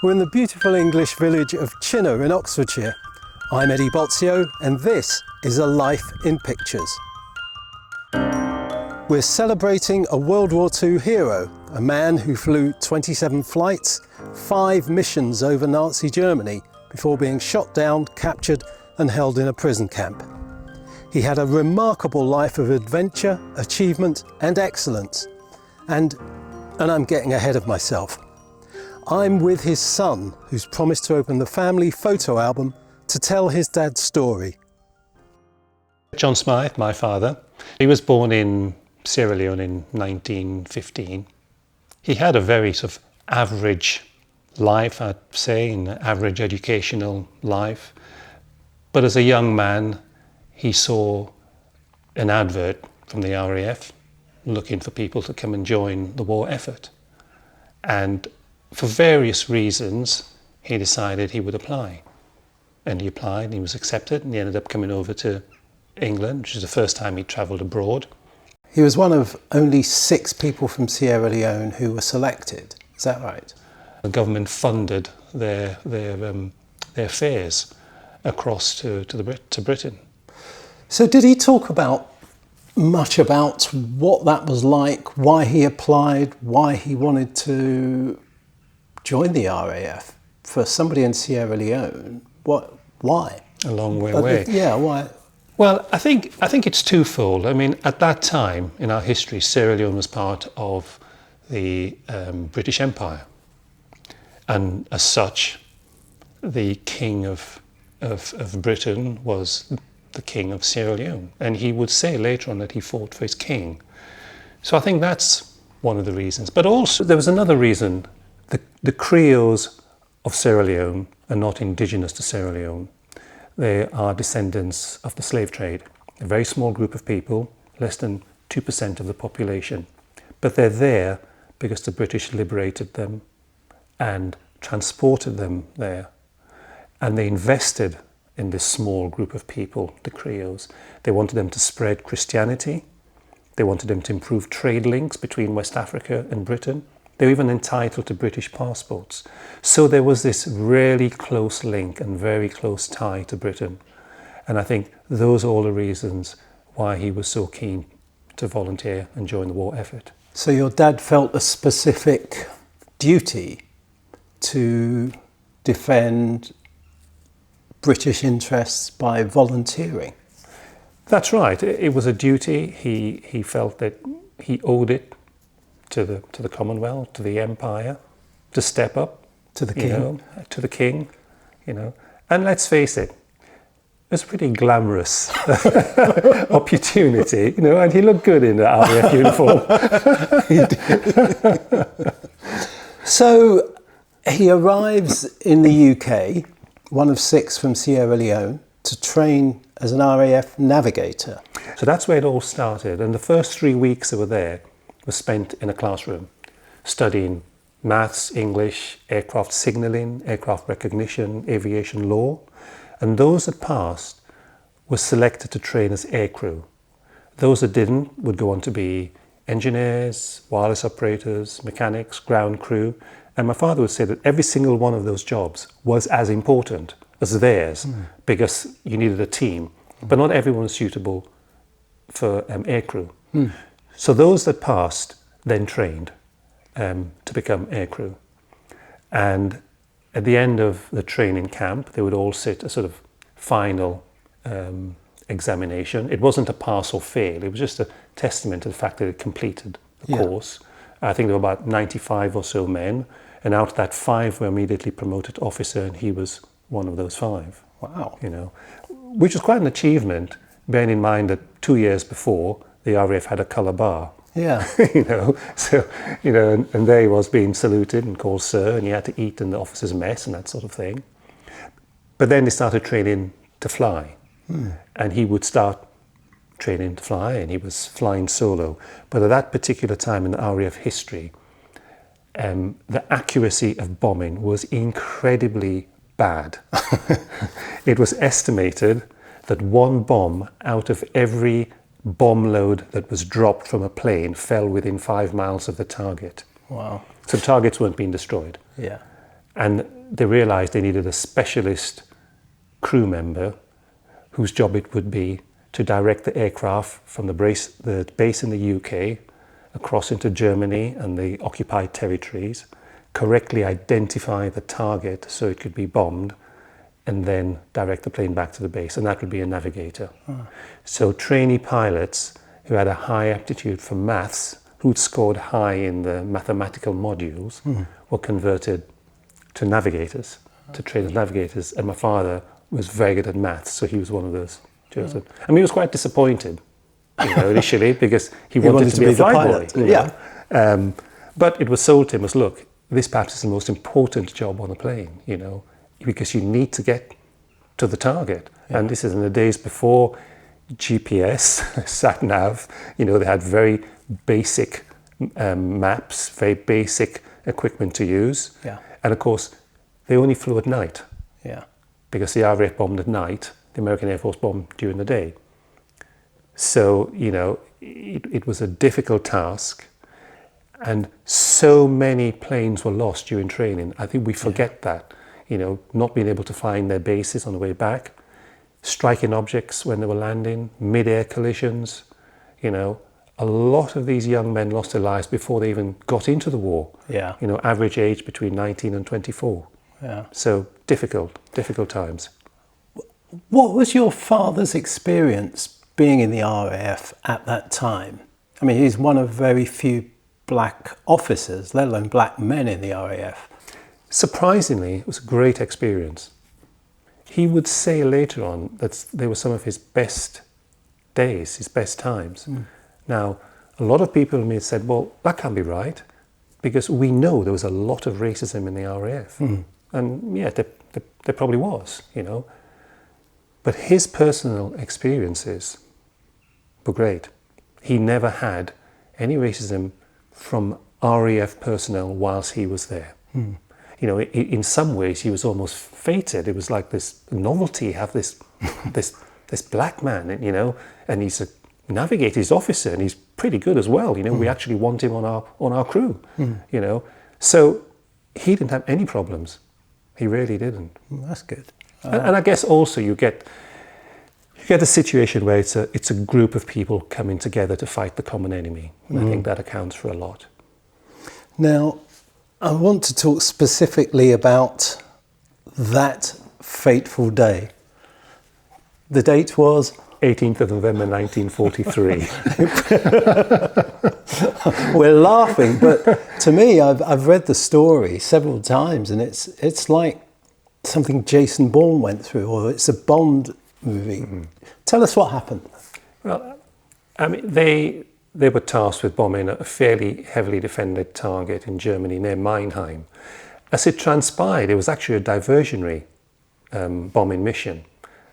We're in the beautiful English village of Chinner in Oxfordshire. I'm Eddie Botsio, and this is A Life in Pictures. We're celebrating a World War II hero, a man who flew 27 flights, 5 missions over Nazi Germany before being shot down, captured and held in a prison camp. He had a remarkable life of adventure, achievement and excellence. And I'm getting ahead of myself. I'm with his son, who's promised to open the family photo album to tell his dad's story. Jonny Smythe, my father, he was born in Sierra Leone in 1915. He had a very sort of average life, I'd say, an average educational life. But as a young man, he saw an advert from the RAF looking for people to come and join the war effort. And for various reasons, he decided he would apply. And he applied, and he was accepted, and he ended up coming over to England, which is the first time he travelled abroad. He was one of only 6 people from Sierra Leone who were selected. Is that right? The government funded their fares across to Britain. So did he talk much about what that was like, why he applied, why he wanted to join the RAF? For somebody in Sierra Leone, why? A long way away. Yeah, why? Well, I think it's twofold. I mean, at that time in our history, Sierra Leone was part of the British Empire. And as such, the king of Britain was the king of Sierra Leone. And he would say later on that he fought for his king. So I think that's one of the reasons. But also there was another reason. The Creoles of Sierra Leone are not indigenous to Sierra Leone. They are descendants of the slave trade. A very small group of people, less than 2% of the population. But they're there because the British liberated them and transported them there. And they invested in this small group of people, the Creoles. They wanted them to spread Christianity. They wanted them to improve trade links between West Africa and Britain. They were even entitled to British passports. So there was this really close link and very close tie to Britain. And I think those are all the reasons why he was so keen to volunteer and join the war effort. So your dad felt a specific duty to defend British interests by volunteering? That's right. It was a duty. He felt that he owed it to the Commonwealth, to the Empire, to step up to the king. To the king, And let's face it, it was a pretty glamorous opportunity, and he looked good in the RAF uniform. He did. So he arrives in the UK, one of 6 from Sierra Leone, to train as an RAF navigator. So that's where it all started. And the first 3 weeks that were there was spent in a classroom studying maths, English, aircraft signalling, aircraft recognition, aviation law. And those that passed were selected to train as aircrew. Those that didn't would go on to be engineers, wireless operators, mechanics, ground crew. And my father would say that every single one of those jobs was as important as theirs because you needed a team. But not everyone was suitable for aircrew. So those that passed then trained to become aircrew. And at the end of the training camp, they would all sit a sort of final examination. It wasn't a pass or fail. It was just a testament to the fact that they completed the course. I think there were about 95 or so men. And out of that, 5 were immediately promoted to officer, and he was one of those 5. Wow. Which was quite an achievement, bearing in mind that 2 years before, the RAF had a colour bar. Yeah. And there he was being saluted and called sir, and he had to eat in the officer's mess and that sort of thing. But then they started training to fly. And he would start training to fly, and he was flying solo. But at that particular time in the RAF history, the accuracy of bombing was incredibly bad. It was estimated that 1 bomb out of every bomb load that was dropped from a plane fell within 5 miles of the target. Wow. So targets weren't being destroyed. Yeah. And they realised they needed a specialist crew member whose job it would be to direct the aircraft from the base in the UK across into Germany and the occupied territories, correctly identify the target so it could be bombed, and then direct the plane back to the base, and that would be a navigator. So trainee pilots who had a high aptitude for maths, who'd scored high in the mathematical modules, were converted to navigators, to train as navigators. And my father was very good at maths, so he was one of those chosen. I mean, he was quite disappointed, initially, because he wanted to be a flyboy. But it was sold to him as, look, this perhaps is the most important job on the plane, because you need to get to the target. And this is in the days before GPS, sat-nav, they had very basic maps, very basic equipment to use. And of course, they only flew at night. Because the RAF bombed at night, the American Air Force bombed during the day. So, it was a difficult task. And so many planes were lost during training. I think we forget that, not being able to find their bases on the way back, striking objects when they were landing, mid-air collisions. A lot of these young men lost their lives before they even got into the war. Average age between 19 and 24. So difficult times. What was your father's experience being in the RAF at that time? I mean, he's one of very few black officers, let alone black men in the RAF. Surprisingly, it was a great experience. He would say later on that they were some of his best days, his best times. Now, a lot of people may have said, well, that can't be right, because we know there was a lot of racism in the RAF. And yeah, there probably was, But his personal experiences were great. He never had any racism from RAF personnel whilst he was there. In some ways he was almost fated. It was like this novelty, have this black man, and he's a navigator, he's officer, and he's pretty good as well. We actually want him on our crew. So he didn't have any problems. He really didn't. That's good. And I guess also you get a situation where it's a group of people coming together to fight the common enemy. And I think that accounts for a lot. Now, I want to talk specifically about that fateful day. The date was? 18th of November 1943. We're laughing, but to me, I've read the story several times, and it's like something Jason Bourne went through, or it's a Bond movie. Tell us what happened. Well, I mean, they were tasked with bombing a fairly heavily defended target in Germany near Mannheim. As it transpired, it was actually a diversionary bombing mission,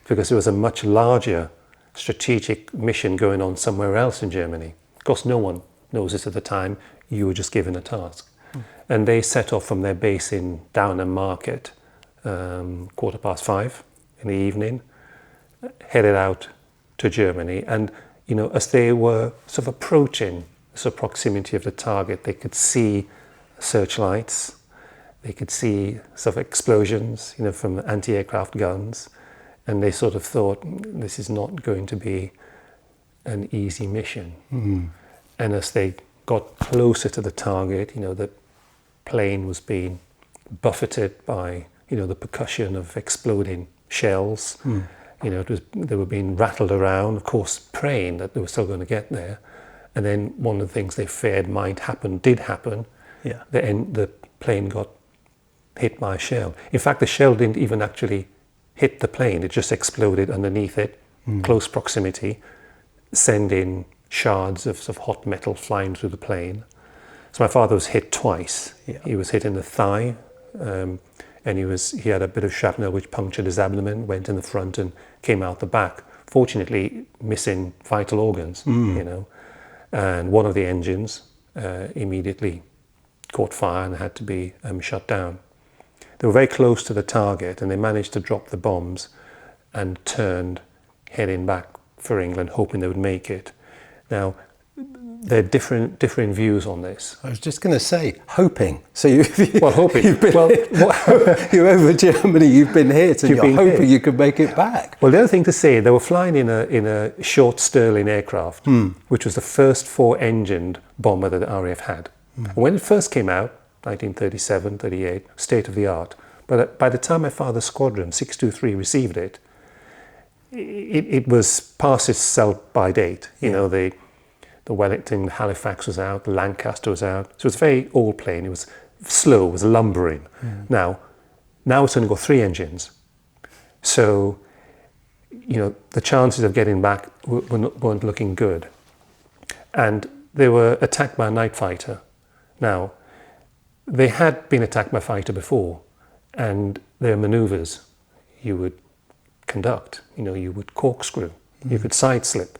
because there was a much larger strategic mission going on somewhere else in Germany. Of course, no one knows this at the time. You were just given a task. And they set off from their base in Downham Market, 5:15 in the evening, headed out to Germany. And, as they were sort of approaching the proximity of the target, they could see searchlights, they could see sort of explosions, from anti-aircraft guns. And they sort of thought, this is not going to be an easy mission. And as they got closer to the target, the plane was being buffeted by, the percussion of exploding shells. They were being rattled around, of course, praying that they were still going to get there. And then one of the things they feared might happen did happen. The plane got hit by a shell. In fact, the shell didn't even actually hit the plane. It just exploded underneath it, close proximity, sending shards of hot metal flying through the plane. So my father was hit twice. He was hit in the thigh, and he had a bit of shrapnel which punctured his abdomen, went in the front and came out the back. Fortunately, missing vital organs, And one of the engines immediately caught fire and had to be shut down. They were very close to the target, and they managed to drop the bombs and turned, heading back for England, hoping they would make it. Now, there are different views on this. I was just going to say, hoping. So you, Well, hoping. You've been, Well, you're over Germany. You've been hit, and you're hoping you can make it back. Well, the other thing to say, they were flying in a short Stirling aircraft, which was the first 4-engined bomber that the RAF had. When it first came out, 1937, 38, state of the art. But by the time my father's squadron, 623, received it, it was past its sell-by date. You know, the Wellington, Halifax was out, the Lancaster was out. So it was a very old plane. It was slow, it was lumbering. Now it's only got 3 engines. So, you know, the chances of getting back weren't looking good. And they were attacked by a night fighter. Now, they had been attacked by a fighter before, and their maneuvers you would conduct. You know, you would corkscrew, you could side slip.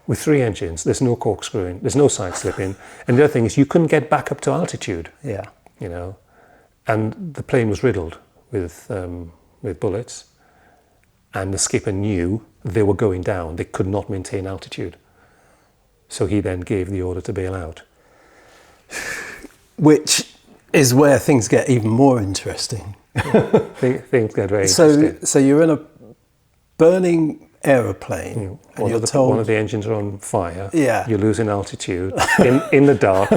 With 3 engines, there's no corkscrewing, there's no side slipping. And the other thing is you couldn't get back up to altitude. Yeah. You know, and the plane was riddled with bullets, and the skipper knew they were going down. They could not maintain altitude. So he then gave the order to bail out. Which is where things get even more interesting. Things get very interesting. So you're in a burning aeroplane, and you're told one of the engines are on fire. Yeah. You're losing altitude in the dark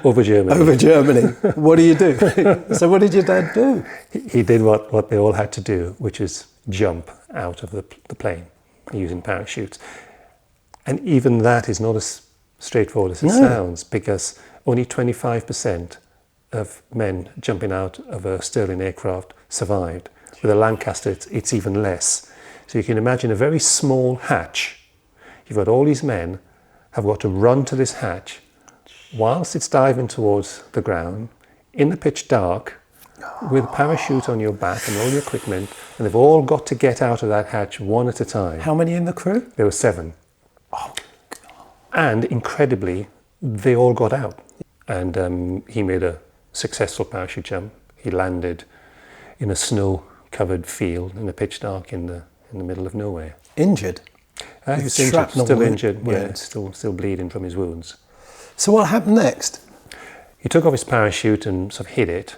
over Germany. Over Germany. What do you do? So what did your dad do? He did what they all had to do, which is jump out of the plane using parachutes. And even that is not as straightforward as it sounds, because only 25% of men jumping out of a Stirling aircraft survived. With a Lancaster, it's even less. So you can imagine a very small hatch. You've got all these men have got to run to this hatch whilst it's diving towards the ground in the pitch dark with a parachute on your back and all your equipment, and they've all got to get out of that hatch one at a time. How many in the crew? There were 7. Oh, and incredibly, they all got out. And he made a successful parachute jump. He landed in a snow-covered field in the pitch dark in the middle of nowhere. Injured? He was injured, still injured, yeah, still bleeding from his wounds. So what happened next? He took off his parachute and sort of hid it.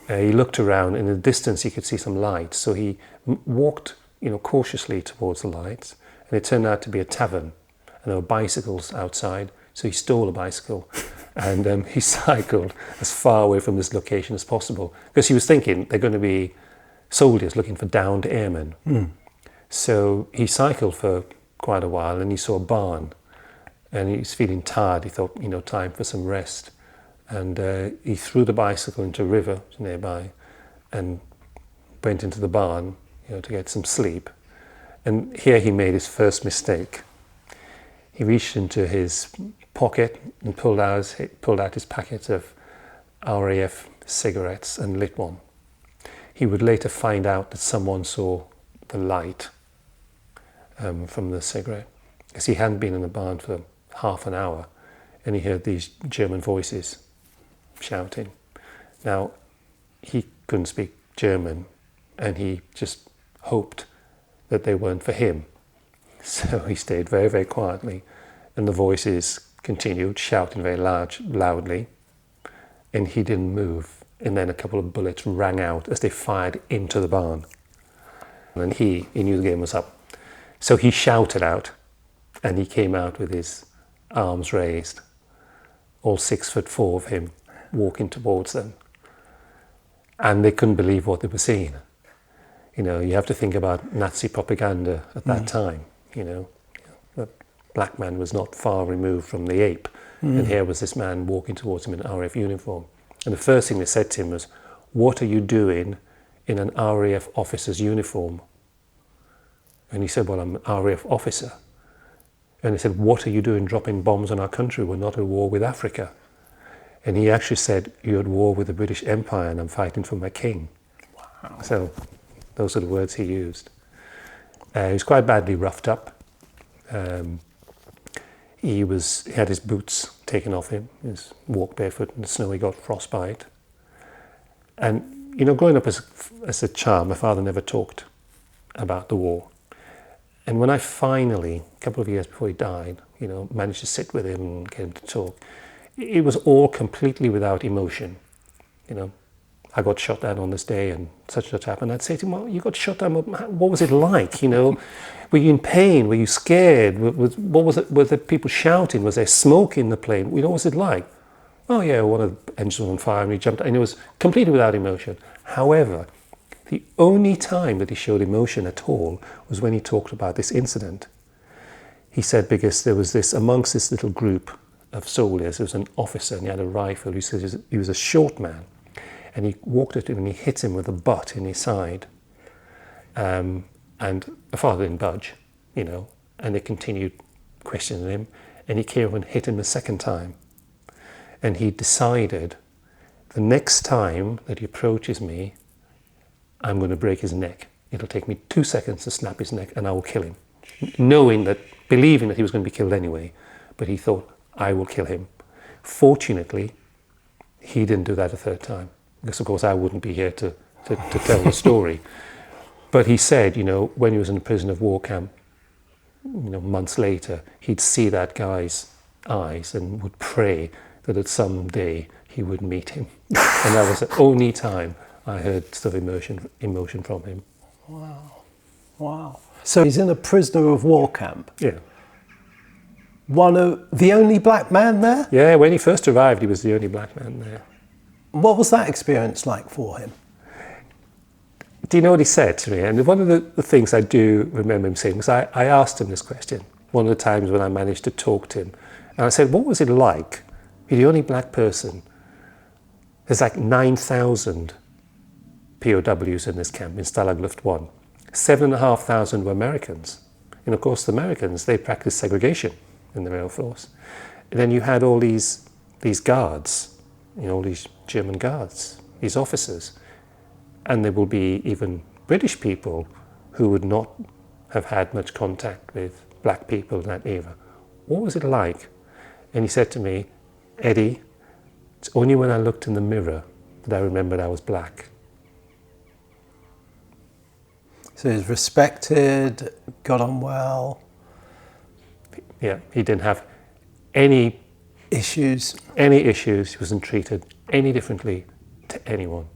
He looked around. In the distance, he could see some lights. So he walked, cautiously towards the lights, and it turned out to be a tavern. And there were bicycles outside. So he stole a bicycle, and he cycled as far away from this location as possible, because he was thinking they're going to be soldiers looking for downed airmen. So he cycled for quite a while, and he saw a barn, and he was feeling tired. He thought, time for some rest. And he threw the bicycle into a river nearby and went into the barn, to get some sleep. And here he made his first mistake. He reached into his pocket and pulled out his packet of RAF cigarettes and lit one. He would later find out that someone saw the light from the cigarette, because he hadn't been in the barn for half an hour, and he heard these German voices shouting. Now, he couldn't speak German, and he just hoped that they weren't for him. So he stayed very, very quietly, and the voices continued shouting very loudly, and he didn't move. And then a couple of bullets rang out as they fired into the barn. And he knew the game was up. So he shouted out, and he came out with his arms raised, all 6'4" of him, walking towards them. And they couldn't believe what they were seeing. You have to think about Nazi propaganda at that time. The black man was not far removed from the ape. And here was this man walking towards him in an RAF uniform. And the first thing they said to him was, "What are you doing in an RAF officer's uniform?" And he said, "Well, I'm an RAF officer." And they said, "What are you doing dropping bombs on our country? We're not at war with Africa." And he actually said, "You're at war with the British Empire, and I'm fighting for my king." Wow. So those are the words he used. He was quite badly roughed up. He had his boots taken off him. He walked barefoot in the snow. He got frostbite. And, growing up as a child, my father never talked about the war. And when I finally, a couple of years before he died, managed to sit with him and get him to talk. It was all completely without emotion. I got shot down on this day and such happened. I'd say to him, well, you got shot down, what was it like? Were you in pain? Were you scared? What was it? Were there people shouting? Was there smoke in the plane? What was it like? Oh yeah, one of the engines was on fire and he jumped, and it was completely without emotion. However, the only time that he showed emotion at all was when he talked about this incident. He said because there was amongst this little group of soldiers, there was an officer and he had a rifle. He said he was a short man, and he walked at him and he hit him with a butt in his side. And the father didn't budge, and they continued questioning him, and he came up and hit him a second time. And he decided, the next time that he approaches me, I'm going to break his neck. It'll take me 2 seconds to snap his neck and I will kill him. Believing that he was going to be killed anyway, but he thought, I will kill him. Fortunately, he didn't do that a third time, because of course I wouldn't be here to tell the story. But he said, when he was in a prisoner of war camp, months later, he'd see that guy's eyes and would pray that at some day he would meet him. And that was the only time I heard sort of emotion from him. Wow. So he's in a prisoner of war camp. Yeah. The only black man there? Yeah, when he first arrived, he was the only black man there. What was that experience like for him? Do you know what he said to me? And one of the things I do remember him saying, because I asked him this question one of the times when I managed to talk to him. And I said, what was it like? You're the only black person. There's like 9,000 POWs in this camp, in Stalag Luft 1. 7,500 were Americans. And of course, the Americans, they practiced segregation in the Air Force. And then you had all these guards, all these German guards, these officers. And there will be even British people who would not have had much contact with black people in that era. What was it like? And he said to me, Eddie, it's only when I looked in the mirror that I remembered I was black. So he was respected, got on well. Yeah, he didn't have any issues. He wasn't treated any differently to anyone.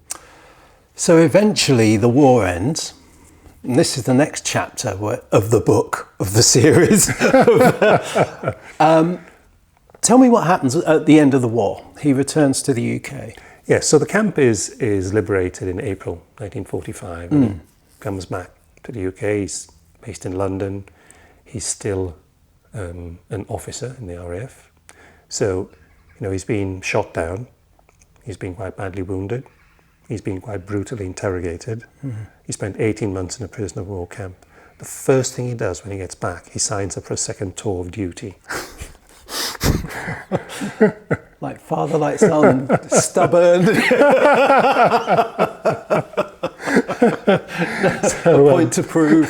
So eventually the war ends, and this is the next chapter of the book, of the series. Tell me what happens at the end of the war. He returns to the UK. Yes, so the camp is liberated in April 1945 and he comes back to the UK. He's based in London. He's still an officer in the RAF. So, he's been shot down. He's been quite badly wounded. He's been quite brutally interrogated. He spent 18 months in a prisoner of war camp. The first thing he does when he gets back, he signs up for a second tour of duty. Like father, like son, stubborn. No point to prove.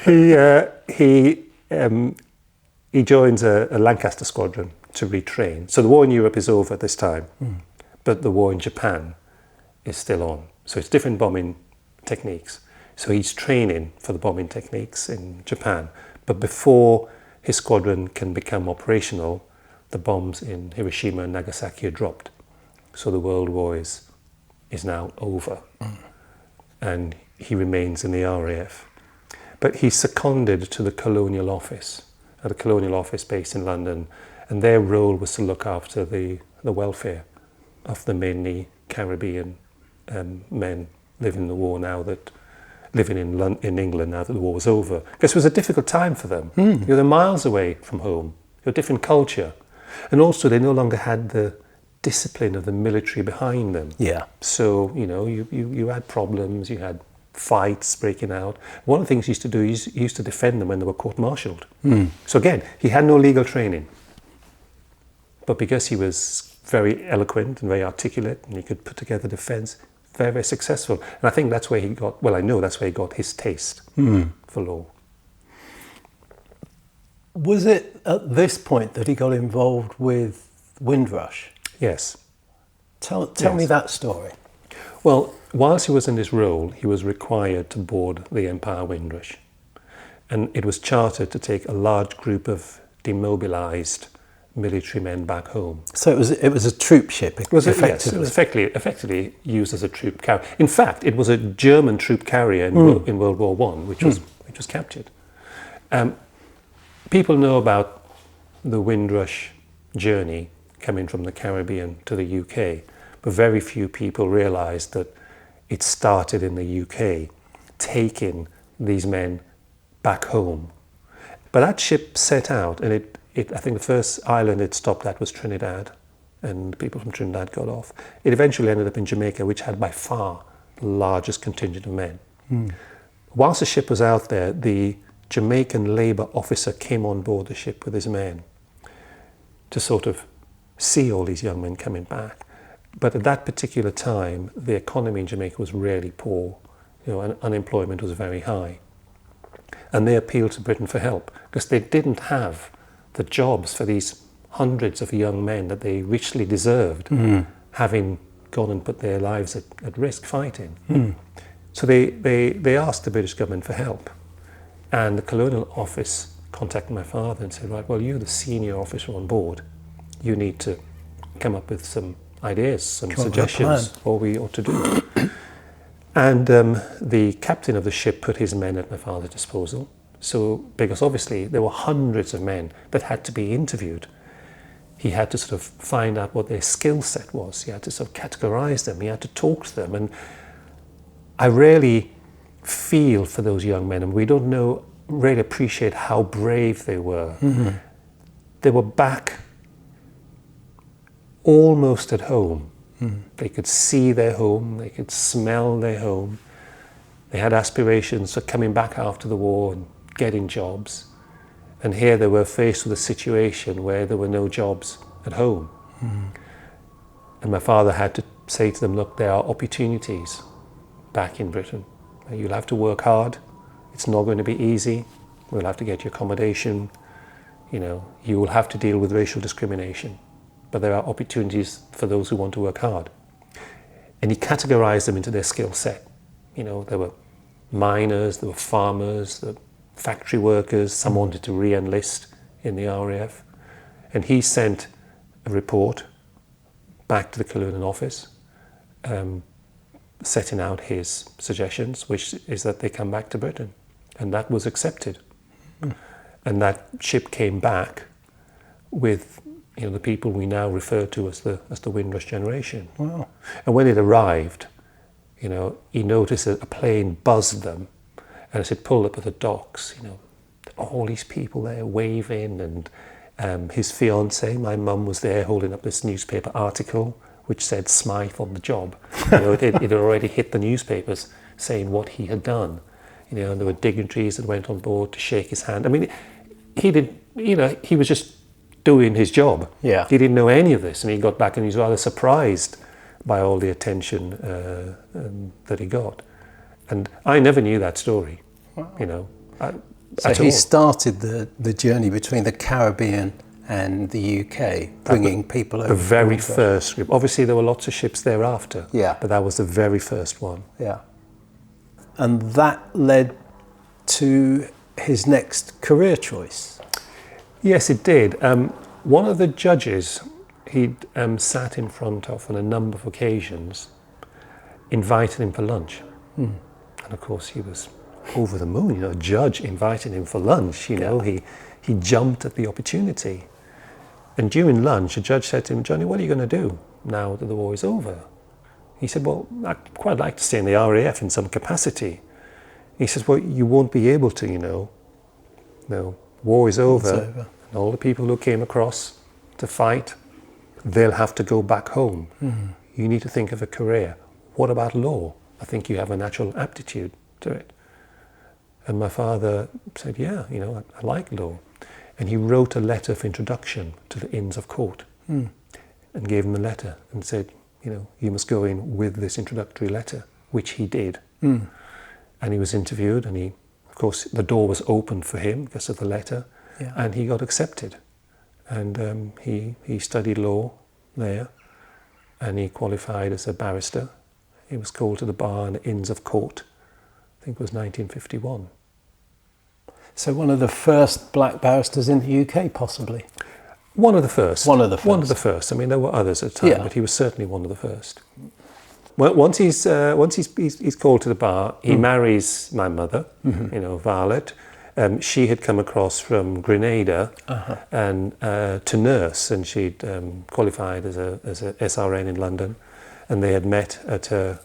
He joins a Lancaster squadron to retrain. So the war in Europe is over at this time, but the war in Japan is still on. So it's different bombing techniques. So he's training for the bombing techniques in Japan. But before his squadron can become operational, the bombs in Hiroshima and Nagasaki are dropped. So the World War is now over. And he remains in the RAF. But he's seconded to the Colonial Office, at a Colonial Office based in London, and their role was to look after the welfare of the mainly Caribbean men living in the war now that living in England now that the war was over. Because it was a difficult time for them. They're miles away from home. You're a different culture. And also they no longer had the discipline of the military behind them. Yeah. So, you had problems, you had fights breaking out. One of the things he used to do, he used to defend them when they were court-martialed. So again, he had no legal training. But because he was very eloquent and very articulate and he could put together defense, very, very successful. And I think that's where he got, I know that's where he got his taste for law. Was it at this point that he got involved with Windrush? Yes. Tell me that story. Well, whilst he was in this role, he was required to board the Empire Windrush. and it was chartered to take a large group of demobilised military men back home. So it was a troop ship, effectively. Yes, it was effectively used as a troop carrier. In fact, it was a German troop carrier in World War I, which was captured. People know about the Windrush journey coming from the Caribbean to the UK, but very few people realise that it started in the UK, taking these men back home. But that ship set out, and I think the first island it stopped at was Trinidad, and people from Trinidad got off. It eventually ended up in Jamaica, which had by far the largest contingent of men. Whilst the ship was out there, the Jamaican Labour officer came on board the ship with his men to sort of see all these young men coming back. But at that particular time, the economy in Jamaica was really poor, and unemployment was very high. And they appealed to Britain for help because they didn't have the jobs for these hundreds of young men that they richly deserved, having gone and put their lives at risk fighting. So they asked the British government for help. And the Colonial Office contacted my father and said, right, well, you're the senior officer on board. You need to come up with some ideas, some suggestions, what we ought to do. And the captain of the ship put his men at my father's disposal. So, because obviously there were hundreds of men that had to be interviewed. He had to sort of find out what their skill set was. He had to sort of categorize them. He had to talk to them. And I really feel for those young men, and we don't really appreciate how brave they were. They were back almost at home. They could see their home, they could smell their home. They had aspirations for coming back after the war and getting jobs. And here they were faced with a situation where there were no jobs at home. And my father had to say to them, look, there are opportunities back in Britain. You'll have to work hard. It's not going to be easy. We'll have to get you accommodation. You will have to deal with racial discrimination. But there are opportunities for those who want to work hard. And he categorized them into their skill set. There were miners, there were farmers, there were factory workers, some wanted to re-enlist in the RAF. And he sent a report back to the Colonial Office, setting out his suggestions, which is that they come back to Britain. And that was accepted. And that ship came back with the people we now refer to as the Windrush generation. Wow. And when it arrived, he noticed that a plane buzzed them, and as it pulled up at the docks, all these people there waving, and his fiancée, my mum, was there holding up this newspaper article which said Smythe on the job. It had already hit the newspapers saying what he had done. And there were dignitaries that went on board to shake his hand. I mean, he was just doing his job. Yeah. He didn't know any of this, and he got back and he was rather surprised by all the attention that he got. And I never knew that story. Wow. So he started the journey between the Caribbean and the UK, bringing people over. The very first group. Obviously, there were lots of ships thereafter. Yeah. But that was the very first one. Yeah. And that led to his next career choice. Yes, it did. One of the judges he'd sat in front of on a number of occasions invited him for lunch. And of course, he was over the moon. A judge invited him for lunch. He jumped at the opportunity. And during lunch, a judge said to him, Johnny, what are you going to do now that the war is over? He said, well, I'd quite like to stay in the RAF in some capacity. He says, well, you won't be able to, war is over. And all the people who came across to fight, they'll have to go back home. You need to think of a career. What about law? I think you have a natural aptitude to it. And my father said, yeah, I like law. And he wrote a letter of introduction to the Inns of Court and gave him the letter and said, you must go in with this introductory letter, which he did. And he was interviewed, and of course, the door was opened for him because of the letter, and he got accepted. And he studied law there, and he qualified as a barrister. He was called to the bar in the Inns of Court. I think it was 1951. So one of the first black barristers in the UK, possibly. One of the first. One of the first. One of the first. I mean, there were others at the time, Yeah. but he was certainly one of the first. Well, once he's called to the bar, he marries my mother, you know, Violet. She had come across from Grenada and to nurse, and she'd qualified as a SRN in London, and they had met at a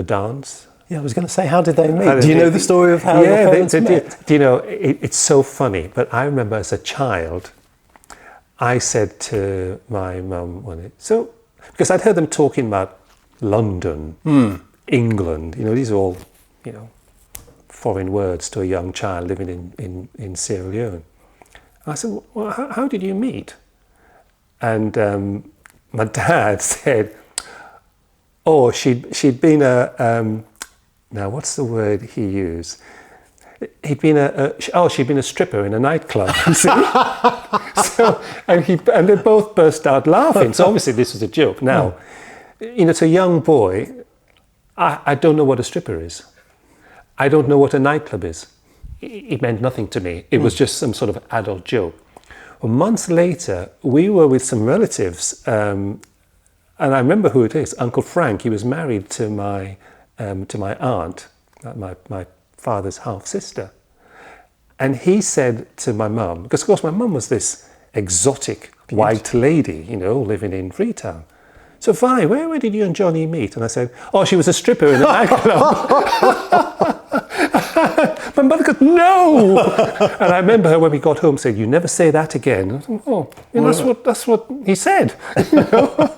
dance. Yeah, I was going to say, how did they meet? Do you know the story of how your parents met? Do you know, it's so funny, but I remember as a child, I said to my mum because I'd heard them talking about London, England, you know, these are all, you know, foreign words to a young child living in Sierra Leone. I said, well, how did you meet? And my dad said, oh, she'd been now what's the word he used? She'd been a stripper in a nightclub. You see? and they both burst out laughing. So obviously this was a joke. Now, you know, to a young boy, I don't know what a stripper is. I don't know what a nightclub is. It meant nothing to me. It was just some sort of adult joke. Well, months later, we were with some relatives, and I remember who it is. Uncle Frank. He was married to my aunt, my father's half sister, and he said to my mum, because of course my mum was this exotic white lady, you know, living in Freetown. So, Vi, where did you and Johnny meet? And I said, oh, she was a stripper in a nightclub. My mother goes, no! And I remember her when we got home said, you never say that again. I thought, oh, you know, that's what he said. You know?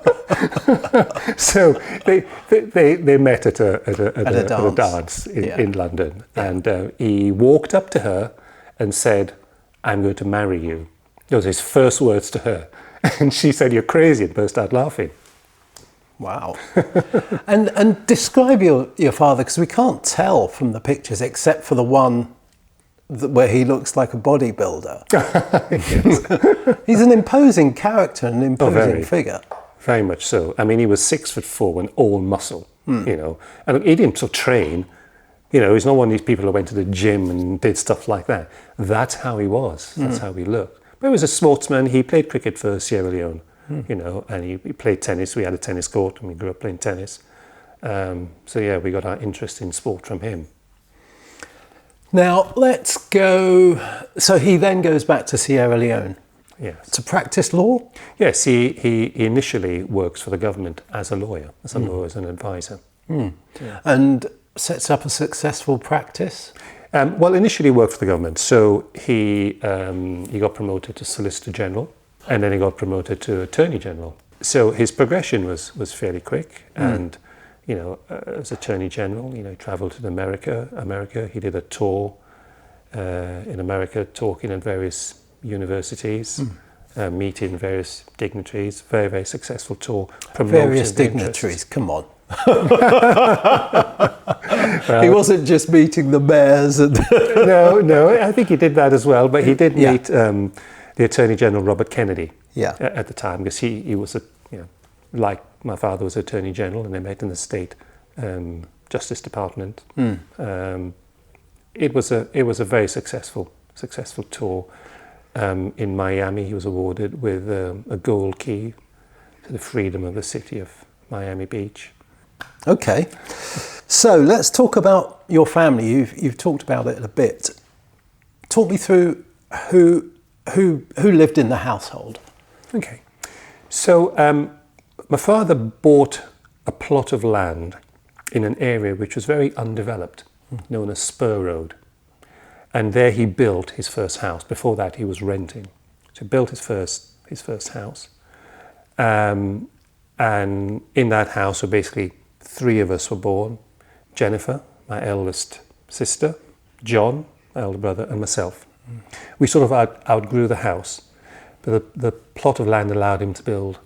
So they met at a dance in London. And he walked up to her and said, I'm going to marry you. Those were his first words to her. And she said, you're crazy, and burst out laughing. Wow. and describe your father, because we can't tell from the pictures except for the one where he looks like a bodybuilder. He's an imposing character, an imposing figure. Very much so. I mean, he was 6'4" and all muscle, you know. And he didn't sort of train. You know, he's not one of these people who went to the gym and did stuff like that. That's how he was. That's how he looked. But he was a sportsman. He played cricket for Sierra Leone. You know, and he played tennis. We had a tennis court and we grew up playing tennis. So yeah, we got our interest in sport from him. Now let's go. So he then goes back to Sierra Leone. Yes. To practice law? Yes, he initially works for the government as a lawyer, as an advisor. Yeah. And sets up a successful practice? Well, initially he worked for the government. So he got promoted to Solicitor General. And then he got promoted to Attorney General. So his progression was fairly quick. And, you know, as Attorney General, you know, he travelled to America. He did a tour in America, talking at various universities, meeting various dignitaries. Very, very successful tour. Various dignitaries, come on. He wasn't just meeting the mayors. No, I think he did that as well. But he did meet the Attorney General Robert Kennedy at the time, because he was like my father was Attorney General, and they met in the state Justice Department. It was a very successful tour. In Miami, he was awarded with a gold key to the freedom of the city of Miami Beach. Okay, so let's talk about your family. You've talked about it a bit. Talk me through who lived in the household. Okay, so my father bought a plot of land in an area which was very undeveloped, known as Spur Road, and there he built his first house. Before that, he was renting, so he built his first house, and in that house, so basically 3 of us were born: Jennifer, my eldest sister, John, my elder brother, and myself. We sort of outgrew the house, but the plot of land allowed him to build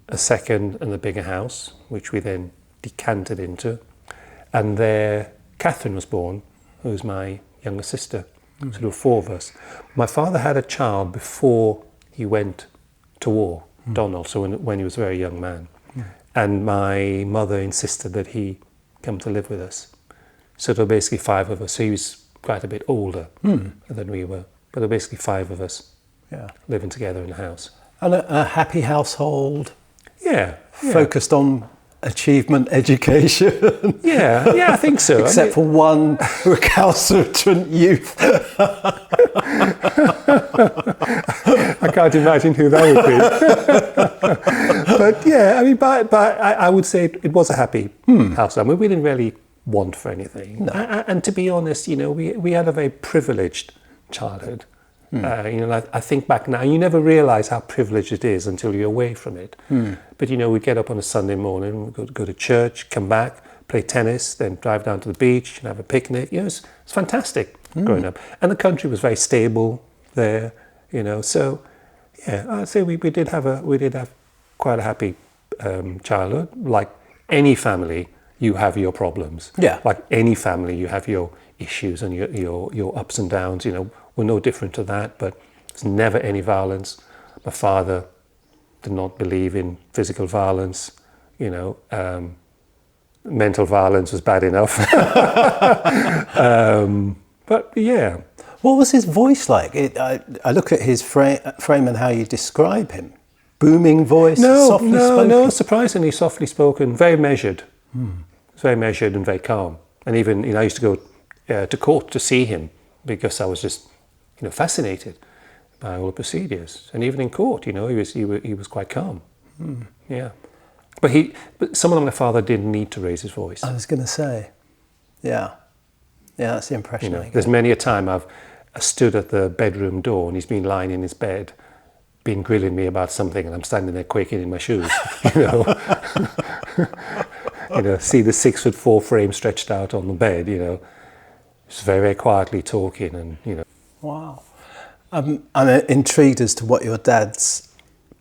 a second and a bigger house, which we then decanted into. And there Catherine was born, who was my younger sister. So there were 4 of us. My father had a child before he went to war, Donald, so when he was a very young man. And my mother insisted that he come to live with us. So there were basically 5 of us. So he was quite a bit older than we were. But there were basically 5 of us living together in the house. And a happy household, Yeah. focused on achievement, education. Yeah, I think so. Except for one recalcitrant youth. I can't imagine who that would be. But yeah, I mean, but I would say it was a happy house. I mean, we didn't really want for anything. No. And to be honest, you know, we had a very privileged childhood. You know, I think back now, you never realise how privileged it is until you're away from it. But you know, we'd get up on a Sunday morning, go to church, come back, play tennis, then drive down to the beach and have a picnic. You know, it's fantastic growing up. And the country was very stable there. You know, so yeah, I'd say we did have quite a happy childhood. Like any family, you have your problems. Yeah. Like any family, you have your issues and your ups and downs. You know, we're no different to that, but there's never any violence. My father did not believe in physical violence. You know, mental violence was bad enough. But yeah. What was his voice like? I look at his frame and how you describe him. Booming voice, softly spoken? No, surprisingly softly spoken, very measured. Very measured and very calm. And even, you know, I used to go to court to see him because I was just, you know, fascinated by all the procedures. And even in court, you know, he was quite calm. Yeah. But someone like my father didn't need to raise his voice. I was going to say, yeah, that's the impression You know, I get. there's many a time I've stood at the bedroom door and he's been lying in his bed, been grilling me about something, and I'm standing there quaking in my shoes. You know, you know, see the 6'4" frame stretched out on the bed. You know, just very, very quietly talking, and you know. Wow. I'm intrigued as to what your dad's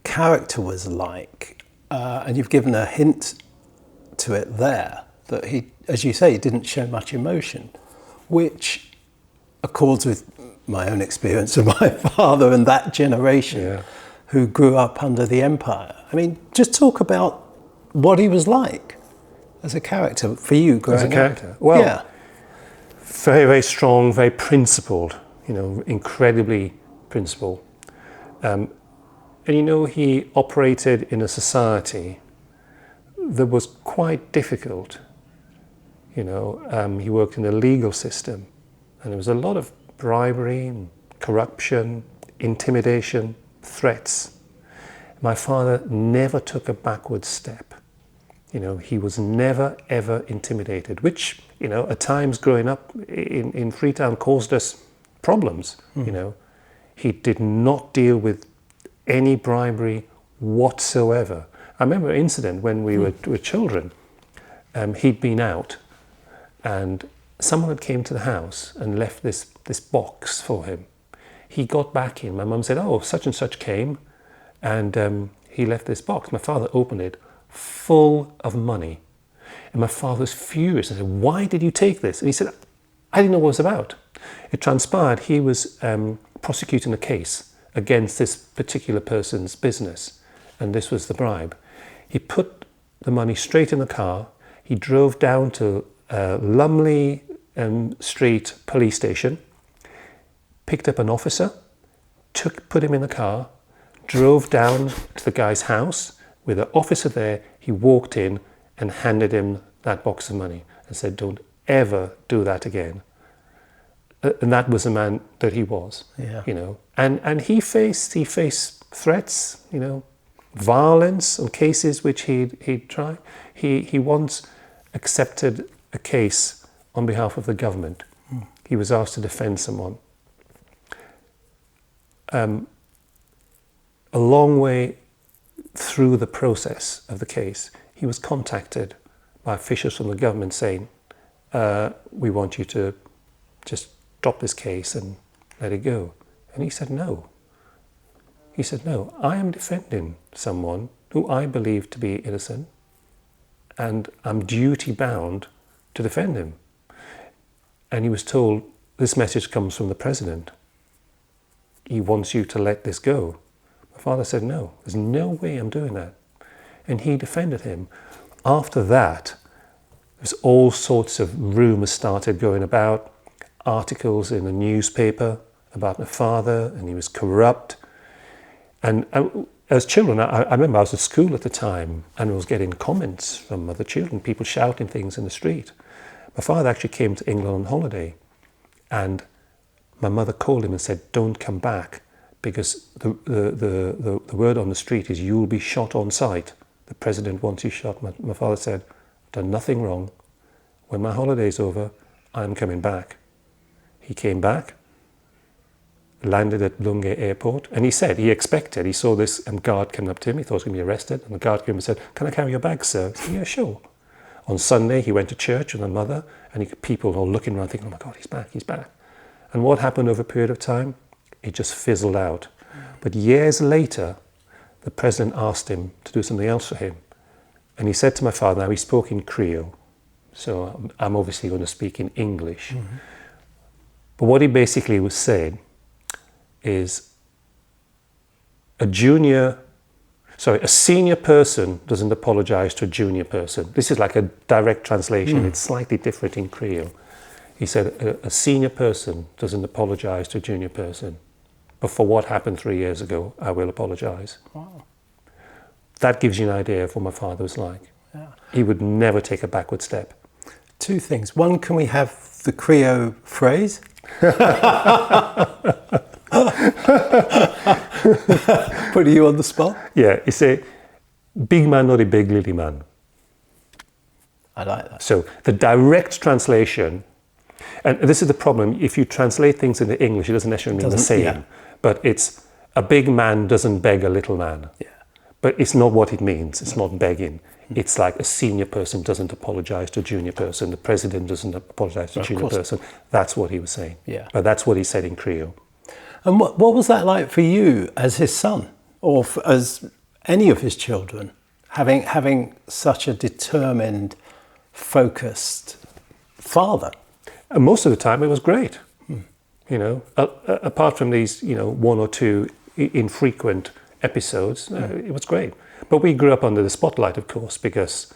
character was like, and you've given a hint to it there, that he, as you say, he didn't show much emotion, which accords with my own experience of my father and that generation who grew up under the empire. I mean, just talk about what he was like as a character for you growing up. As a character? Well, very, very strong, very principled, you know, incredibly principled. And you know, he operated in a society that was quite difficult. You know, he worked in the legal system, and there was a lot of bribery and corruption, intimidation, threats. My father never took a backward step. You know, he was never, ever intimidated, which, you know, at times growing up in Freetown caused us problems, you know. He did not deal with any bribery whatsoever. I remember an incident when we were children. He'd been out and someone had came to the house and left this box for him. He got back in. My mum said, oh, such and such came, and he left this box. My father opened it, full of money. And my father was furious and said, why did you take this? And he said, I didn't know what it was about. It transpired he was prosecuting a case against this particular person's business, and this was the bribe. He put the money straight in the car. He drove down to Lumley Street police station, picked up an officer, put him in the car, drove down to the guy's house. With the officer there, he walked in and handed him that box of money and said, don't ever do that again. And that was the man that he was, you know. And he faced threats, you know, violence on cases which he'd tried. He once accepted a case on behalf of the government. He was asked to defend someone. A long way through the process of the case, he was contacted by officials from the government saying, we want you to just drop this case and let it go. And he said no. He said, no, I am defending someone who I believe to be innocent, and I'm duty bound to defend him. And he was told, this message comes from the president. He wants you to let this go. My father said, no, there's no way I'm doing that. And he defended him. After that, there's all sorts of rumors started going about. articles in a newspaper about my father, and he was corrupt. And as children, I remember I was at school at the time and I was getting comments from other children, people shouting things in the street. My father actually came to England on holiday, and my mother called him and said, "Don't come back, because the word on the street is you'll be shot on sight. The president wants you shot." My father said, "I've done nothing wrong. When my holiday's over, I'm coming back." He came back, landed at Leone airport, and he saw this guard coming up to him. He thought he was going to be arrested, and the guard came and said, "Can I carry your bag, sir?" He said, "Yeah, sure." On Sunday, he went to church with my mother, and people all looking around thinking, "Oh my God, he's back, he's back." And what happened over a period of time? It just fizzled out. But years later, the president asked him to do something else for him. And he said to my father, now he spoke in Creole, so I'm obviously going to speak in English. Mm-hmm. But what he basically was saying is a senior person doesn't apologize to a junior person. This is like a direct translation. It's slightly different in Creole. He said, a senior person doesn't apologize to a junior person. But for what happened 3 years ago, I will apologize. Wow. That gives you an idea of what my father was like. Yeah. He would never take a backward step. Two things. One, can we have the Creole phrase? Putting you on the spot? Yeah, he say, big man not a big little man. I like that. So the direct translation, and this is the problem, if you translate things into English, it doesn't necessarily mean the same. Yeah. But it's, a big man doesn't beg a little man. Yeah. But it's not what it means. It's not begging. It's like a senior person doesn't apologize to a junior person. The president doesn't apologize to a junior person. That's what he was saying. Yeah. But that's what he said in Creole. And what was that like for you as his son, or as any of his children, having such a determined, focused father? And most of the time it was great. You know, apart from these, one or two infrequent episodes, it was great. But we grew up under the spotlight, of course, because,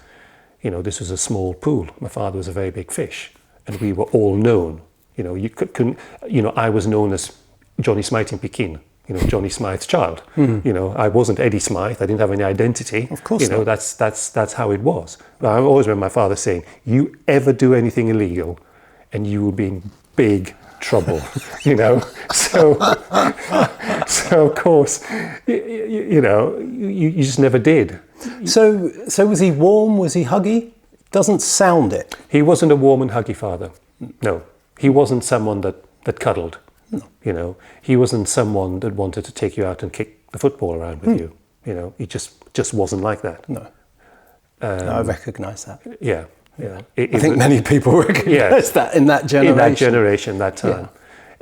this was a small pool. My father was a very big fish, and we were all known. I was known as Jonny Smythe in Pekin, Jonny Smythe's child. I wasn't Eddie Smythe. I didn't have any identity. Of course not. That's how it was. But I always remember my father saying, "You ever do anything illegal, and you will be in big trouble." So of course, you just never did. So was he warm? Was he huggy? Doesn't sound it. He wasn't a warm and huggy father. No, he wasn't someone that cuddled. No. He wasn't someone that wanted to take you out and kick the football around with you. He just wasn't like that. No. I recognise that. Yeah. I think many people recognise that in that generation. In that generation, that time. Yeah.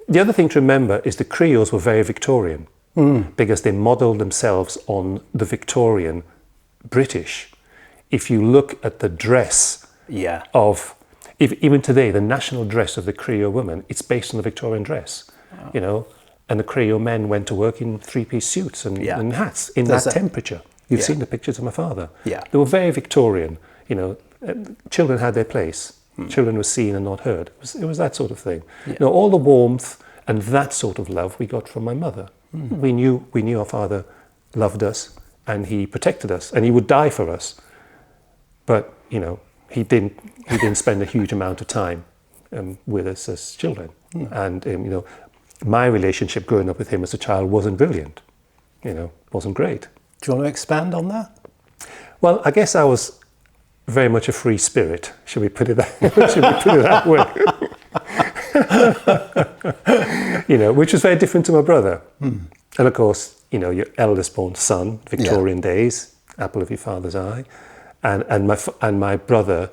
The other thing to remember is the Creoles were very Victorian because they modelled themselves on the Victorian British. If you look at the dress of, even today, the national dress of the Creole woman, it's based on the Victorian dress, and the Creole men went to work in three-piece suits and hats in that temperature. You've seen the pictures of my father. Yeah. They were very Victorian, children had their place. Children were seen and not heard. It was that sort of thing. Yeah. All the warmth and that sort of love we got from my mother. We knew our father loved us and he protected us and he would die for us. But he didn't spend a huge amount of time with us as children. And my relationship growing up with him as a child wasn't brilliant. Wasn't great. Do you want to expand on that? Well, I guess I was very much a free spirit. Should we put it that way? Which was very different to my brother. And of course, your eldest born son, Victorian days, apple of your father's eye, and my brother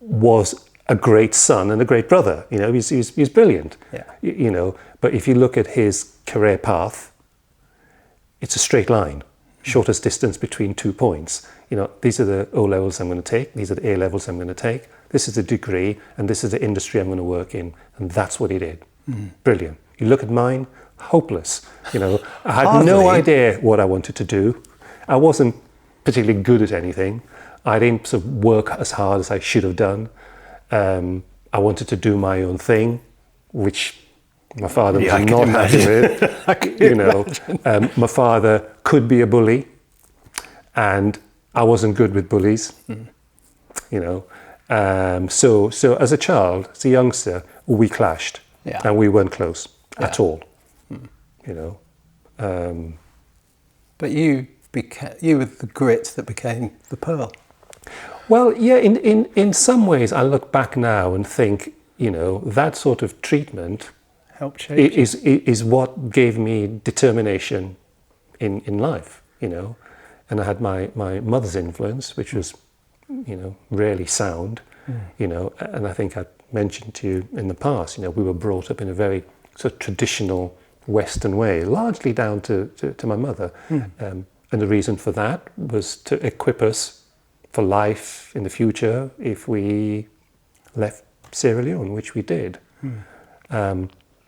was a great son and a great brother. He's brilliant. Yeah. But if you look at his career path, it's a straight line, shortest distance between 2 points. These are the O levels I'm going to take. These are the A levels I'm going to take. This is the degree, and this is the industry I'm going to work in. And that's what he did. Brilliant. You look at mine, hopeless. I had no idea what I wanted to do. I wasn't particularly good at anything. I didn't sort of work as hard as I should have done. I wanted to do my own thing. which my father Yeah, I was can not happy imagine. with. I can You know, my father could be a bully, and I wasn't good with bullies. You know, so as a child, as a youngster, we clashed, Yeah. and we weren't close at Yeah. all. You know, But you were the grit that became the pearl. well, yeah. In some ways, I look back now and think, you know, that sort of treatment Helped shape you. is what gave me determination in life. You know, and I had my mother's influence, which was, you know, really sound. You know, and I think I mentioned to you in the past, you know, we were brought up in a very sort of traditional Western way, largely down to my mother. And the reason for that was to equip us for life in the future if we left Sierra Leone, which we did.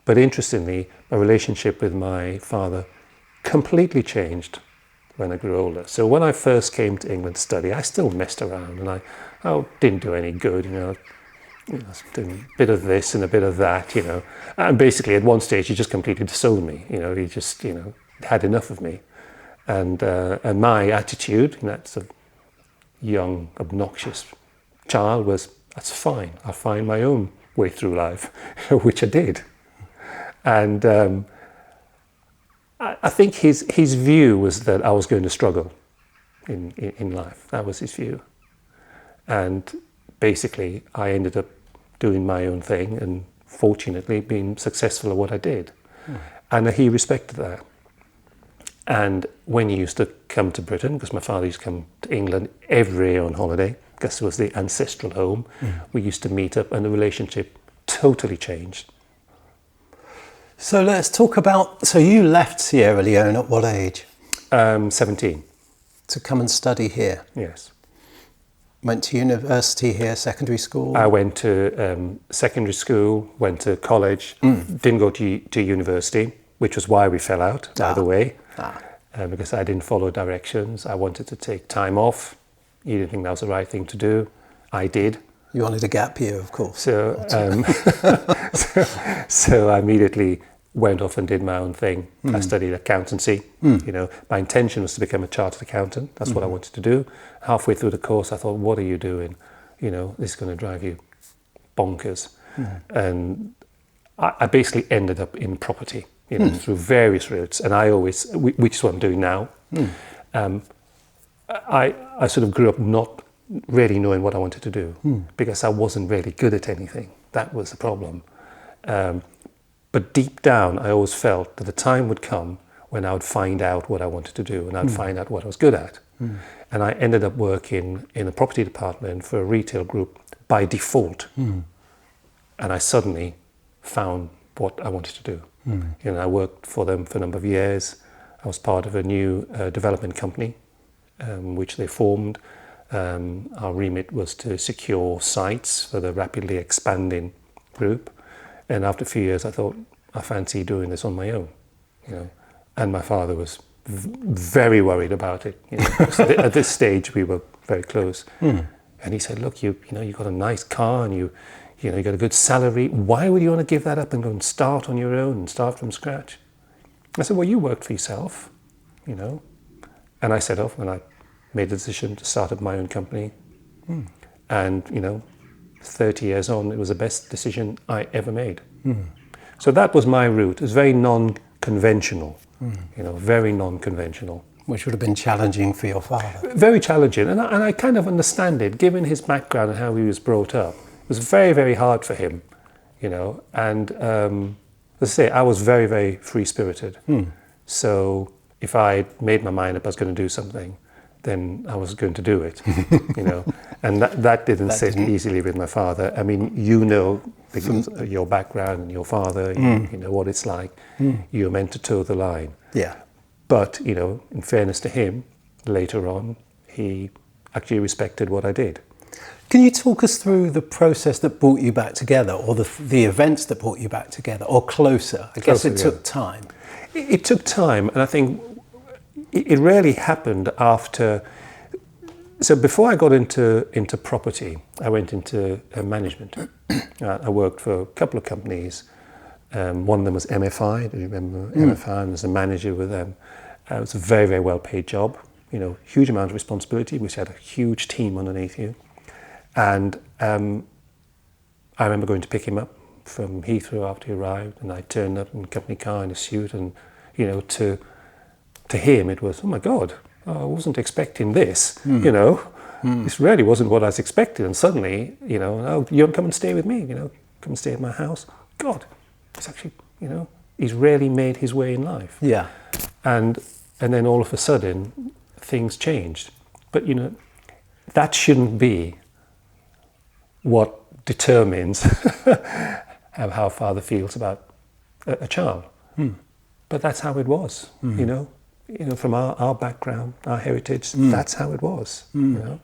But interestingly, my relationship with my father completely changed when I grew older. So when I first came to England to study, I still messed around, and I didn't do any good, you know, doing a bit of this and a bit of that, you know. And basically at one stage he just completely disowned me, you know, he just, you know, had enough of me. And my attitude, you know, that's a young, obnoxious child, was, that's fine, I'll find my own way through life, which I did. And I think his view was that I was going to struggle in life. That was his view. And basically, I ended up doing my own thing and fortunately being successful at what I did. And he respected that. And when he used to come to Britain, because my father used to come to England every year on holiday, because it was the ancestral home, we used to meet up and the relationship totally changed. So let's talk about, so you left Sierra Leone at what age? 17, To come and study here. yes. Went to university here, secondary school? I went to secondary school, went to college, didn't go to university, which was why we fell out, by the way, because I didn't follow directions. I wanted to take time off. He didn't think that was the right thing to do. I did. You wanted a gap year, of course. So, so I immediately went off and did my own thing. I studied accountancy. You know, my intention was to become a chartered accountant. That's what I wanted to do. Halfway through the course, I thought, what are you doing? You know, this is going to drive you bonkers. And I basically ended up in property, you know, through various routes. And I always, which is what I'm doing now. I sort of grew up not really knowing what I wanted to do because I wasn't really good at anything. That was the problem. But deep down, I always felt that the time would come when I would find out what I wanted to do and I'd find out what I was good at. And I ended up working in a property department for a retail group by default. And I suddenly found what I wanted to do. You know, I worked for them for a number of years. I was part of a new development company, which they formed. Our remit was to secure sites for the rapidly expanding group. And after a few years, I thought, I fancy doing this on my own, you know. And my father was very worried about it. You know. So at this stage, we were very close. And he said, look, you know, you got a nice car and you know, you got a good salary. Why would you want to give that up and go and start on your own and start from scratch? I said, well, you worked for yourself, you know. And I set off and I made the decision to start up my own company. And, you know, 30 years on, it was the best decision I ever made. So that was my route. It was very non-conventional, you know, very non-conventional. Which would have been challenging for your father. Very challenging. And I kind of understand it, given his background and how he was brought up. It was very, very hard for him, you know. And as I say, I was very, very free-spirited. So if I made my mind up I was going to do something, then I was going to do it, you know. And that didn't sit easily with my father. I mean, you know, because of your background and your father, you know what it's like. You're meant to toe the line. Yeah. But, you know, in fairness to him, later on, he actually respected what I did. Can you talk us through the process that brought you back together, or the events that brought you back together, or closer? I guess it took time. It took time, and I think it really happened after. So before I got into property, I went into management. I worked for a couple of companies, One of them was MFI. Do you remember MFI? And was a manager with them. It was a very, very well paid job. You know, huge amount of responsibility, which had a huge team underneath you. And I remember going to pick him up from Heathrow after he arrived, and I turned up in a company car in a suit, and you know, to him it was, oh my God, I wasn't expecting this. You know, this really wasn't what I was expecting. And suddenly, you know, oh, you come and stay with me. You know, come and stay at my house. God, it's actually, you know, he's really made his way in life. Yeah. And then all of a sudden, things changed. But you know, that shouldn't be what determines how a father feels about a child. But that's how it was, you know, from our background, our heritage, that's how it was, you know.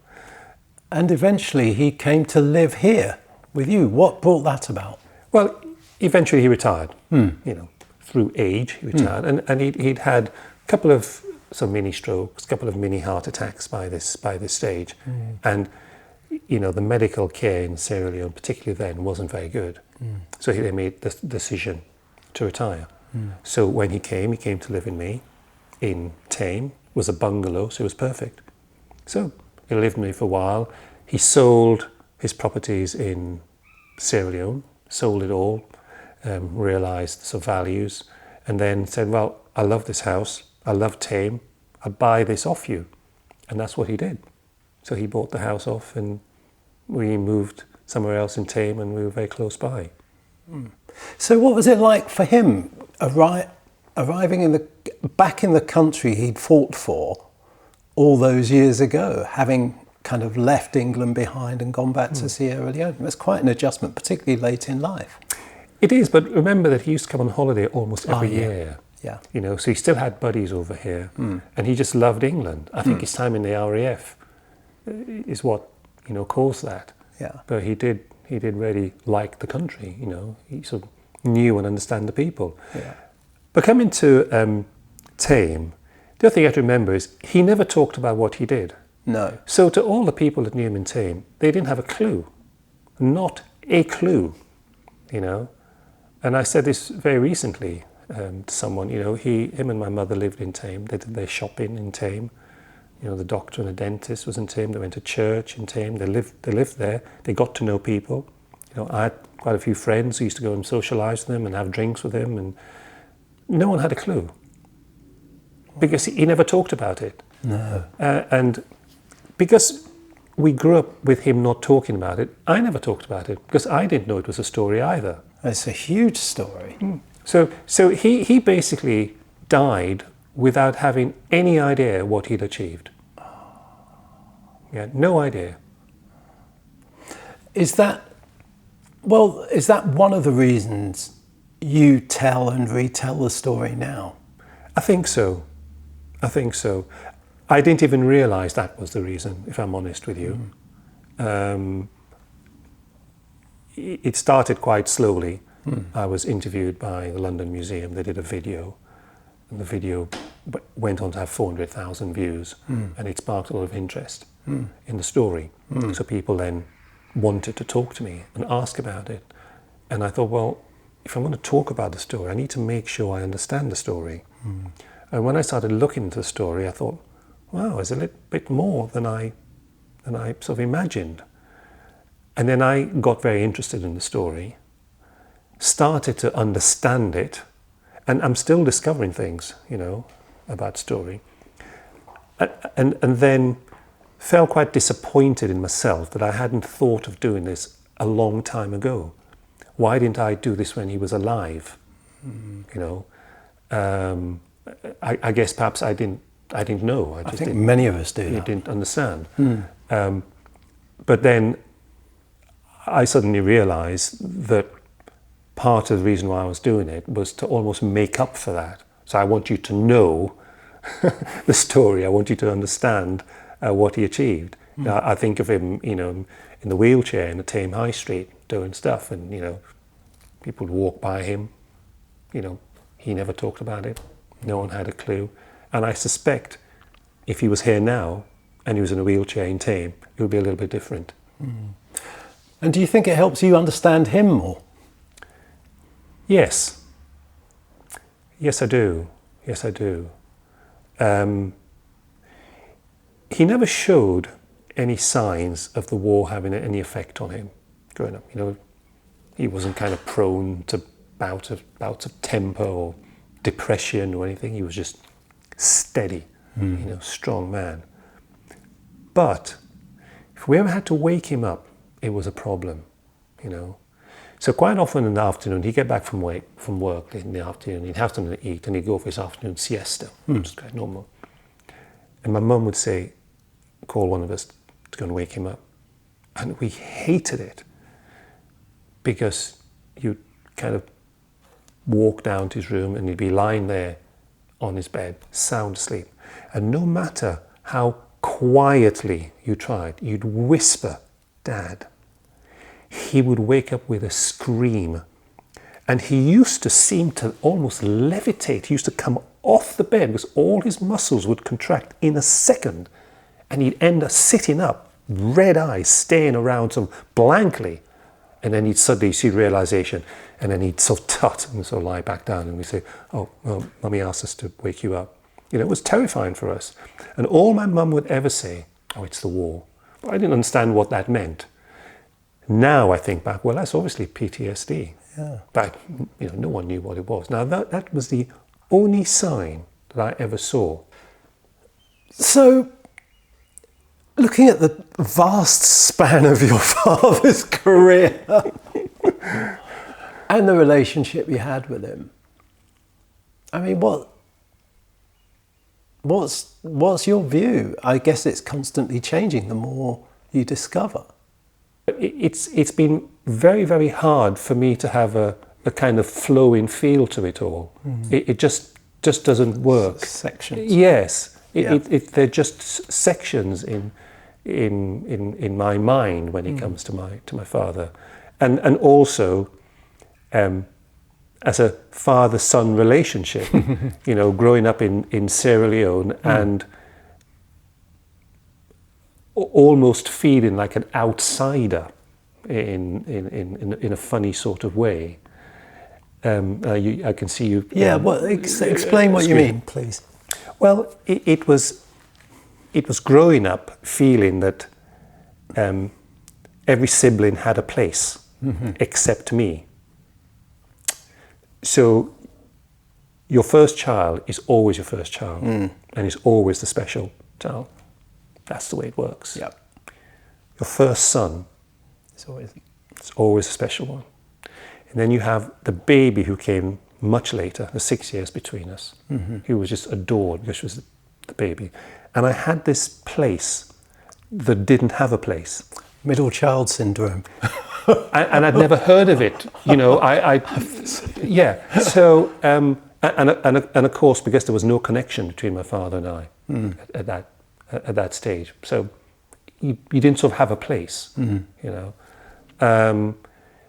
And eventually he came to live here with you. What brought that about? Well, eventually he retired, you know, through age he retired, and he'd had a couple of some mini strokes, a couple of mini heart attacks by this stage, and you know, the medical care in Sierra Leone, particularly then, wasn't very good. So they made the decision to retire. So when he came to live with me in Tame. It was a bungalow, so it was perfect. So he lived with me for a while. He sold his properties in Sierra Leone, sold it all, realised some values, and then said, well, I love this house, I love Tame, I'll buy this off you. And that's what he did. So he bought the house off, and we moved somewhere else in Tame, and we were very close by. So what was it like for him arriving back in the country he'd fought for all those years ago, having kind of left England behind and gone back to Sierra Leone? It was quite an adjustment, particularly late in life. It is, but remember that he used to come on holiday almost every year. Yeah. You know, so he still had buddies over here, and he just loved England. I think his time in the RAF is what, you know, caused that. Yeah. But he did really like the country. You know, he sort of knew and understand the people. Yeah. But coming to Tame, the other thing you have to remember is he never talked about what he did. No. So to all the people that knew him in Tame, they didn't have a clue, not a clue. You know, and I said this very recently to someone. You know, him and my mother lived in Tame. They did their shopping in Tame. You know, the doctor and the dentist was in Tame. They went to church in Tame. They lived there. They got to know people. You know, I had quite a few friends who used to go and socialise with them and have drinks with him, and no one had a clue because he never talked about it. No. And because we grew up with him not talking about it, I never talked about it because I didn't know it was a story either. It's a huge story. So he basically died without having any idea what he'd achieved. Yeah, no idea. Is that one of the reasons you tell and retell the story now? I think so. I didn't even realise that was the reason, if I'm honest with you. It started quite slowly. I was interviewed by the London Museum. They did a video, and the video went on to have 400,000 views, and it sparked a lot of interest in the story. So people then wanted to talk to me and ask about it. And I thought, well, if I'm going to talk about the story, I need to make sure I understand the story. And when I started looking into the story, I thought, wow, there's a little bit more than I sort of imagined. And then I got very interested in the story, started to understand it, and I'm still discovering things, you know, about story. And then felt quite disappointed in myself that I hadn't thought of doing this a long time ago. Why didn't I do this when he was alive? You know, I guess perhaps I didn't know. I think many of us do. You didn't understand. But then I suddenly realised that part of the reason why I was doing it was to almost make up for that. So I want you to know the story. I want you to understand what he achieved. I think of him, you know, in the wheelchair in the Tame High Street doing stuff, and you know, people would walk by him. You know, he never talked about it. No one had a clue. And I suspect if he was here now and he was in a wheelchair in Tame, it would be a little bit different. And do you think it helps you understand him more? Yes, Yes, I do. Yes, I do. He never showed any signs of the war having any effect on him growing up. You know, he wasn't kind of prone to bouts of temper or depression or anything. He was just steady, you know, strong man. But if we ever had to wake him up, it was a problem, you know. So quite often in the afternoon, he'd get back from work in the afternoon, he'd have something to eat, and he'd go for his afternoon siesta, which is quite normal. And my mum would say, call one of us to go and wake him up. And we hated it, because you'd kind of walk down to his room and he'd be lying there on his bed, sound asleep. And no matter how quietly you tried, you'd whisper, Dad, he would wake up with a scream. And he used to seem to almost levitate. He used to come off the bed because all his muscles would contract in a second. And he'd end up sitting up, red eyes, staring around him blankly. And then he'd suddenly see realization. And then he'd sort of tut and sort of lie back down. And we'd say, oh, well, Mummy asked us to wake you up. You know, it was terrifying for us. And all my mum would ever say, oh, it's the war. But I didn't understand what that meant. Now I think back, well, that's obviously PTSD. Yeah. But, you know, no one knew what it was. Now, that was the only sign that I ever saw. So, looking at the vast span of your father's career and the relationship you had with him, I mean, what's your view? I guess it's constantly changing the more you discover. It's been very, very hard for me to have a kind of flowing feel to it all. It just doesn't work. Sections. Yes, Yeah. they're just sections in my mind when it comes to my father, and also as a father-son relationship. You know, growing up in Sierra Leone and almost feeling like an outsider in a funny sort of way. I can see you. Yeah, explain what you mean, please. Well, it was growing up feeling that every sibling had a place except me. So your first child is always your first child, and is always the special child. That's the way it works. Yeah. Your first son, it's always a special one. And then you have the baby who came much later, the 6 years between us, who was just adored because she was the baby. And I had this place that didn't have a place. Middle child syndrome. And I'd never heard of it, you know. Yeah. So, and of course, because there was no connection between my father and I at that stage, so you didn't sort of have a place, you know.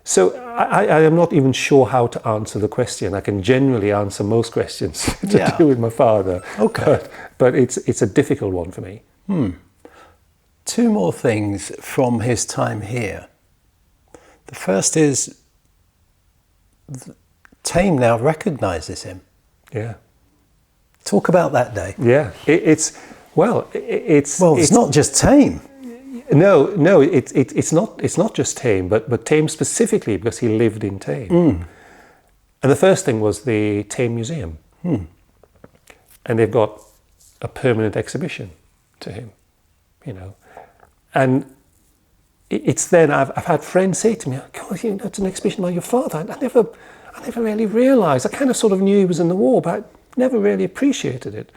So I am not even sure how to answer the question. I can generally answer most questions to do with my father. Okay. But it's a difficult one for me. Two more things from his time here. The first is Tame now recognises him. Yeah. Talk about that day. Yeah. It's not just Tame. No, it's not just Tame, but Tame specifically because he lived in Tame. And the first thing was the Tame Museum. And they've got a permanent exhibition to him, you know. And it's then I've had friends say to me, God, you know, that's an exhibition by your father. I never really realised. I kind of sort of knew he was in the war, but I never really appreciated it.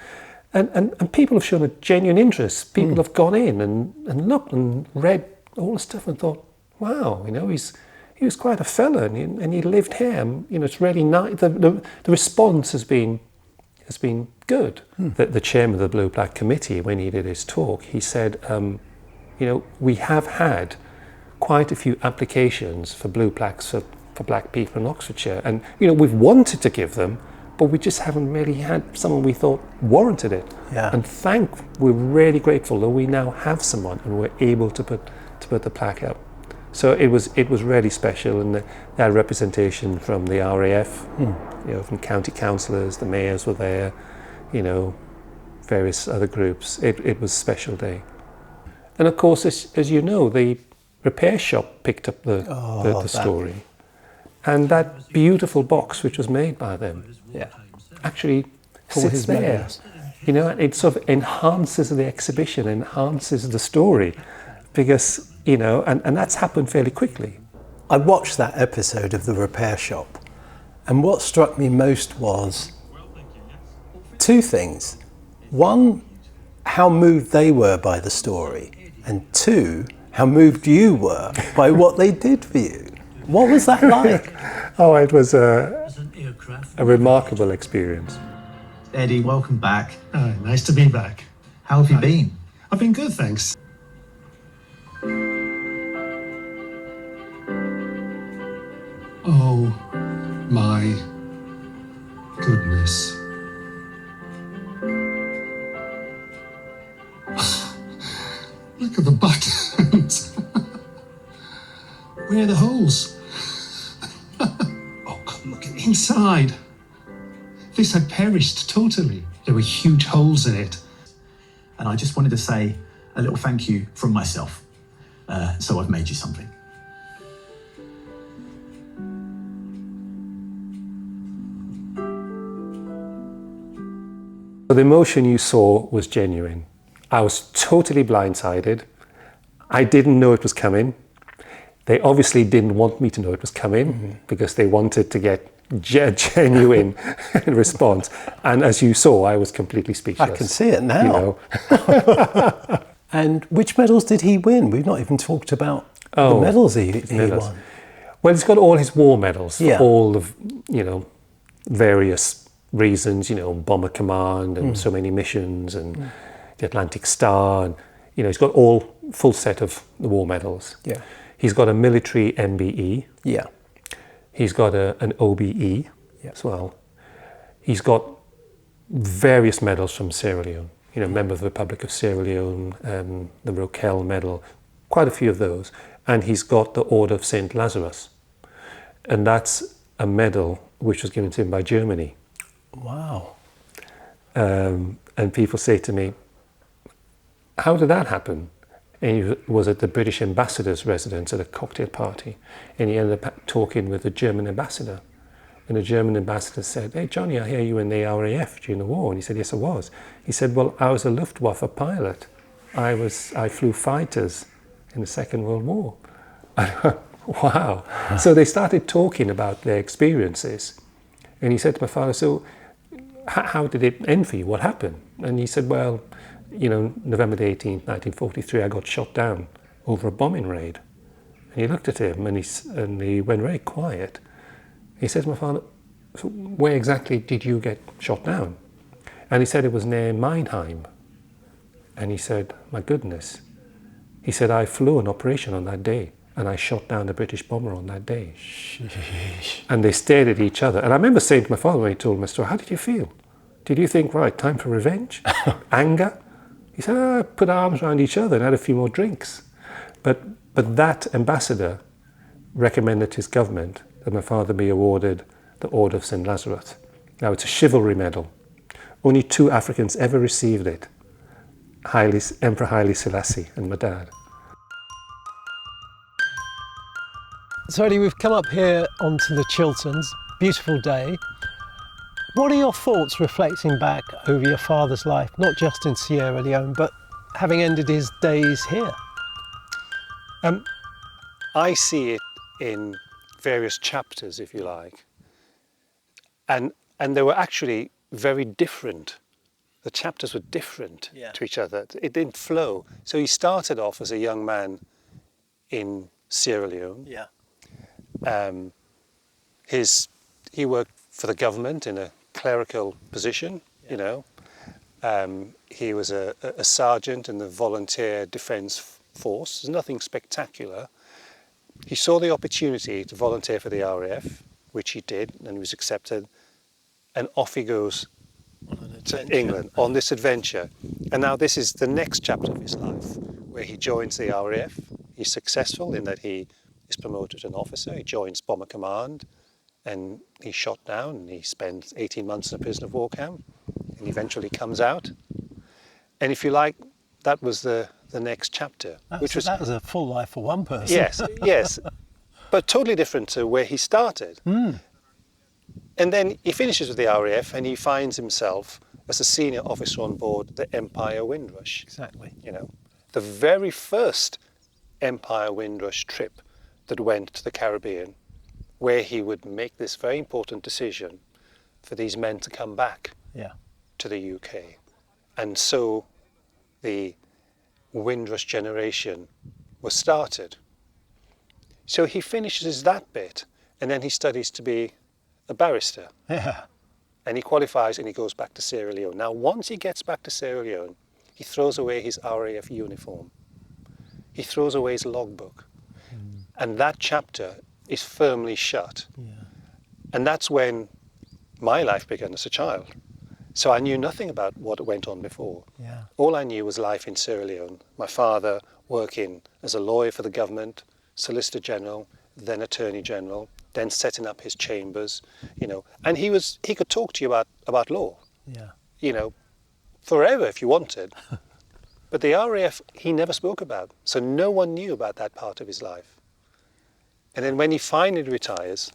And people have shown a genuine interest. People have gone in and looked and read all the stuff and thought, wow, you know, he was quite a fella and he lived here. And, you know, it's really nice. The response has been good. The chairman of the Blue Black Committee, when he did his talk, he said, you know, we have had quite a few applications for blue plaques for black people in Oxfordshire, and you know, we've wanted to give them, but we just haven't really had someone we thought warranted it. Yeah. And we're really grateful that we now have someone and we're able to put the plaque up. So it was really special, and they had representation from the RAF, from county councillors, the mayors were there, various other groups. It was a special day. And of course, as you know, the repair shop picked up the story. And that beautiful box, which was made by them, actually sits there. It sort of enhances the exhibition, enhances the story, because, and that's happened fairly quickly. I watched that episode of the repair shop, and what struck me most was two things. One, how moved they were by the story, and two, how moved you were by what they did for you. What was that like? Oh, it was a remarkable experience. Eddie, welcome back. Oh, nice to be back. How have you been? I've been good, thanks. Oh my goodness. Look at the buttons. Where are the holes? Oh God, look at inside. This had perished totally. There were huge holes in it. And I just wanted to say a little thank you from myself. So I've made you something. The emotion you saw was genuine. I was totally blindsided. I didn't know it was coming. They obviously didn't want me to know it was coming because they wanted to get genuine response. And as you saw, I was completely speechless. I can see it now. And which medals did he win? We've not even talked about the medals he won. Well, he's got all his war medals for Yeah. all of, various reasons, Bomber Command and so many missions and the Atlantic Star. And, he's got all full set of the war medals. Yeah. He's got a military MBE. Yeah. He's got an OBE as well. He's got various medals from Sierra Leone. Member of the Republic of Sierra Leone, the Roquel Medal, quite a few of those. And he's got the Order of St. Lazarus. And that's a medal which was given to him by Germany. Wow. And people say to me, how did that happen? And he was at the British ambassador's residence at a cocktail party, and he ended up talking with the German ambassador. And the German ambassador said, "Hey, Johnny, I hear you in the RAF during the war." And he said, "Yes, I was." He said, "Well, I was a Luftwaffe pilot. I flew fighters in the Second World War." Wow. So they started talking about their experiences. And he said to my father, "So how did it end for you? What happened?" And he said, "Well, November the 18th, 1943, I got shot down over a bombing raid." And he looked at him and he went very quiet. He said to my father, "So where exactly did you get shot down?" And he said it was near Meinheim. And he said, "My goodness." He said, "I flew an operation on that day and I shot down a British bomber on that day." Sheesh. And they stared at each other. And I remember saying to my father when he told me the story, "How did you feel? Did you think, right, time for revenge? Anger?" He said, "I put our arms around each other and had a few more drinks." But that ambassador recommended to his government that my father be awarded the Order of St. Lazarus. Now, it's a chivalry medal. Only 2 Africans ever received it. Emperor Haile Selassie and my dad. So Eddie, we've come up here onto the Chilterns. Beautiful day. What are your thoughts reflecting back over your father's life, not just in Sierra Leone, but having ended his days here? I see it in various chapters, if you like. And they were actually very different. The chapters were different to each other. It didn't flow. So he started off as a young man in Sierra Leone. Yeah. He worked for the government in a clerical position, He was a sergeant in the Volunteer Defence Force. There's nothing spectacular. He saw the opportunity to volunteer for the RAF, which he did, and he was accepted. And off he goes to England on this adventure. And now this is the next chapter of his life, where he joins the RAF. he's successful in that he is promoted to an officer, he joins Bomber Command, and he's shot down, and he spends 18 months in a prisoner of war camp, and eventually comes out. And if you like, that was the next chapter. That was a full life for one person. Yes, yes, but totally different to where he started. And then he finishes with the RAF, and he finds himself as a senior officer on board the Empire Windrush. Exactly. You know, the very first Empire Windrush trip that went to the Caribbean, where he would make this very important decision for these men to come back to the UK. And so the Windrush generation was started. So he finishes that bit, and then he studies to be a barrister. Yeah. And he qualifies, and he goes back to Sierra Leone. Now, once he gets back to Sierra Leone, he throws away his RAF uniform. He throws away his logbook. And that chapter is firmly shut. Yeah. And that's when my life began as a child. So I knew nothing about what went on before. Yeah. All I knew was life in Sierra Leone. My father working as a lawyer for the government, Solicitor General, then Attorney General, then setting up his chambers, you know. And he could talk to you about law, Yeah. you know, forever if you wanted. But the RAF, he never spoke about. So no one knew about that part of his life. And then when he finally retires...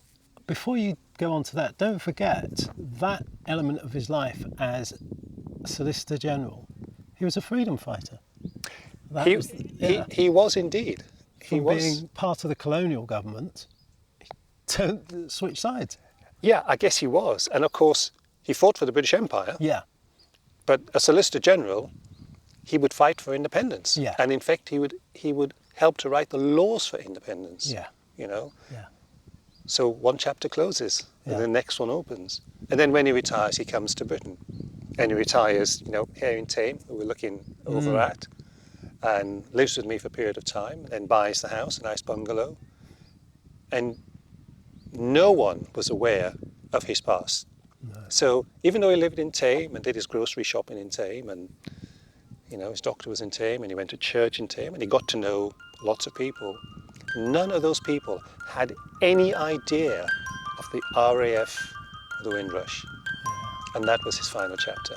Before you go on to that, don't forget that element of his life as Solicitor General. He was a freedom fighter. He was indeed. He was being part of the colonial government, don't switch sides. Yeah, I guess he was. And of course, he fought for the British Empire. Yeah. But as Solicitor General, he would fight for independence. Yeah. And in fact, he would help to write the laws for independence. Yeah. You know? Yeah. So one chapter closes, and the next one opens. And then when he retires, he comes to Britain. And he retires, you know, here in Tame, who we're looking over at, and lives with me for a period of time, and then buys the house, a nice bungalow. And no one was aware of his past. No. So even though he lived in Tame and did his grocery shopping in Tame, and you know, his doctor was in Tame, and he went to church in Tame, and he got to know lots of people, none of those people had any idea of the RAF, the Windrush. Yeah. And that was his final chapter.